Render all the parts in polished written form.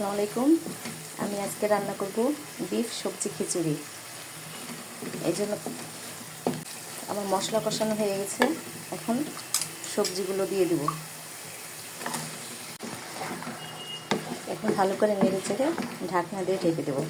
আসসালামু আলাইকুম। আমি আজকে রান্না করব বিফ সবজি খিচুড়ি। এই জন্য আমার মশলা কষানো হয়ে গেছে। এখন সবজিগুলো দিয়ে দিব। এখন ভালো করে নেড়ে চেড়ে ঢাকনা দিয়ে ঢেকে দেব।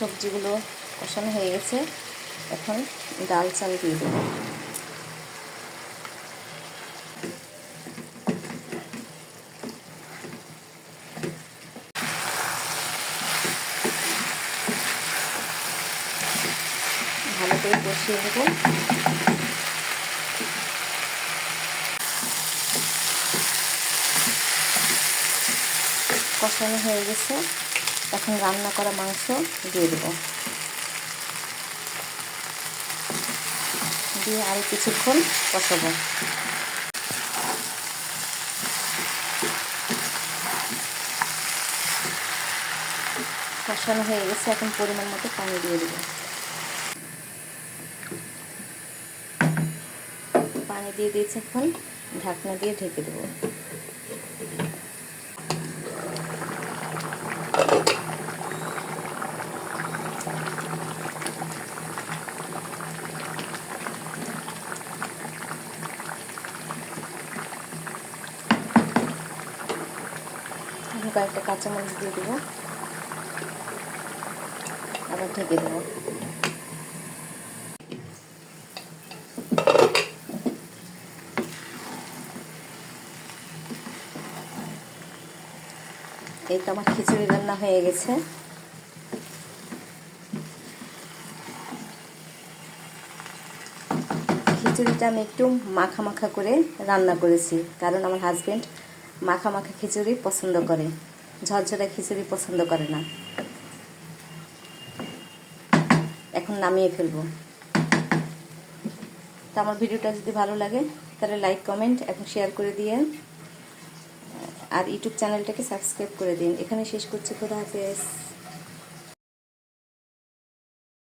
সবজিগুলো কষানো হয়ে গেছে। এখন ডাল চাল দিয়ে দেব। ভালো করে কষিয়ে নেব। কষানো হয়ে গেছে। এখন রান্না করা মাংস দিয়ে দেব। দিয়ে আরও কিছুক্ষণ কষাবো। কষানো হয়ে গেছে। এখন পরিমাণ মতো পানি দিয়ে দেব। পানি দিয়ে দিয়েছি। এখন ঢাকনা দিয়ে ঢেকে দেব। কয়েকটা কাঁচামরিচ দিয়ে দেবো। আবার ঢেকে দেবো। এই তো আমার খিচুড়ি রান্না হয়ে গেছে। খিচুড়িটা আমি একটু মাখা মাখা করে রান্না করেছি, কারণ আমার হাজবেন্ড মাখা মাখা খিচুড়ি পছন্দ করে, ঝরঝরা খিচুড়ি পছন্দ করে না। এখন নামিয়ে ফেলবো। তো আমার ভিডিওটা যদি ভালো লাগে তাহলে লাইক কমেন্ট এবং শেয়ার করে দিয়েন, আর ইউটিউব চ্যানেলটাকে সাবস্ক্রাইব করে দিন। এখানে শেষ করছি। খোদা হাফেজ।